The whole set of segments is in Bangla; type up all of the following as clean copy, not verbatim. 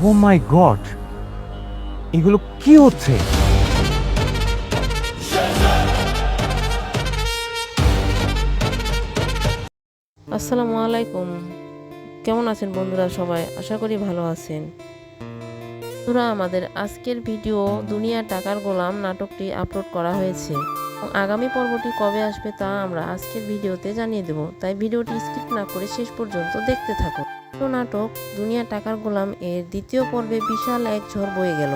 ও মাই গড, এগুলো কি হচ্ছে? আসসালামু আলাইকুম। কেমন আছেন বন্ধুরা? সবাই আশা করি ভালো আছেন। বন্ধুরা, আমাদের আজকের ভিডিও দুনিয়া টাকার গোলাম নাটকটি আপলোড করা হয়েছে এবং আগামী পর্বটি কবে আসবে তা আমরা আজকের ভিডিওতে জানিয়ে দেব, তাই ভিডিওটি স্কিপ না করে শেষ পর্যন্ত দেখতে থাকুন। নাটক দুনিয়া টাকার গোলাম এর দ্বিতীয় পর্বে বিশাল এক ঝড় বয়ে গেল।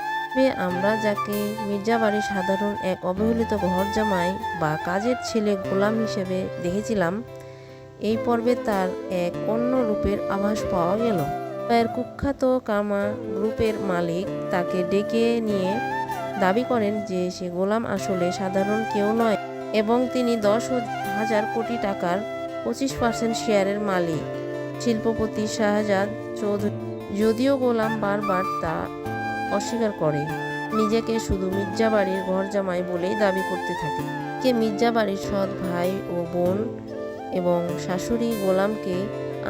আমরা যাকে মির্জাবাড়ির সাধারণ এক অবহেলিত ঘর জামাই বা কাজের ছেলে গোলাম হিসেবে দেখেছিলাম, এই পর্বে তার এক অন্য রূপের আভাস পাওয়া গেল। এর কুখ্যাত কামা গ্রুপের মালিক তাকে ডেকে নিয়ে দাবি করেন যে সে গোলাম আসলে সাধারণ কেউ নয় এবং তিনি 10,000 কোটি টাকার 25% শেয়ারের মালিক শিল্পপতি শাহজাদ চৌধুরী। যদিও গোলাম বারবার তা অস্বীকার করে, নিজেকে শুধু মির্জাবাড়ির ঘর জামাই বলেই দাবি করতে থাকে। মির্জাবাড়ির সৎ ভাই ও বোন এবং শাশুড়ি গোলামকে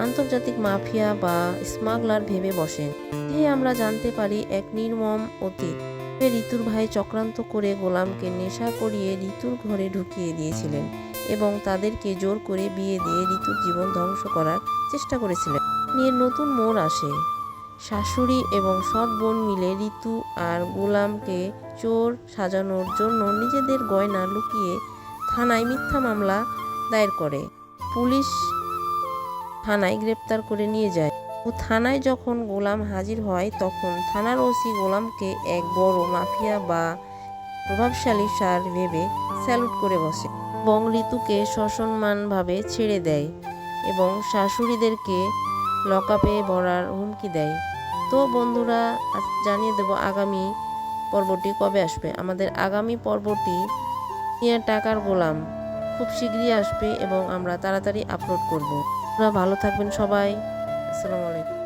আন্তর্জাতিক মাফিয়া বা স্মাগলার ভেবে বসেন। আমরা জানতে পারি এক নির্মম অতীত। ঋতুর ভাই চক্রান্ত করে গোলামকে নেশা করিয়ে ঋতুর ঘরে ঢুকিয়ে দিয়েছিলেন এবং তাদেরকে জোর করে বিয়ে দিয়ে ঋতুর জীবন ধ্বংস করার চেষ্টা করেছিলেন। নিয়ে নতুন মোড় আসে। শাশুড়ি এবং সৎ বোন মিলে ঋতু আর গোলামকে চোর সাজানোর জন্য নিজেদের গয়না লুকিয়ে থানায় মিথ্যা মামলা দায়ের করে। পুলিশ থানায় গ্রেপ্তার করে নিয়ে যায় ও থানায় যখন গোলাম হাজির হয় তখন থানার ওসি গোলামকে এক বড় মাফিয়া বা প্রভাবশালী সার ভেবে স্যালুট করে বসে এবং ঋতুকে সসম্মানভাবে ছেড়ে দেয় এবং শাশুড়িদেরকে লকআপে ভরার হুমকি দেয়। তো বন্ধুরা, জানিয়ে দেব আগামী পর্বটি কবে আসবে। আমাদের আগামী পর্বটি নিয়ে টাকার গোলাম খুব শীঘ্রই আসবে এবং আমরা তাড়াতাড়ি আপলোড করব। আপনারা ভালো থাকবেন সবাই। আসসালামু আলাইকুম।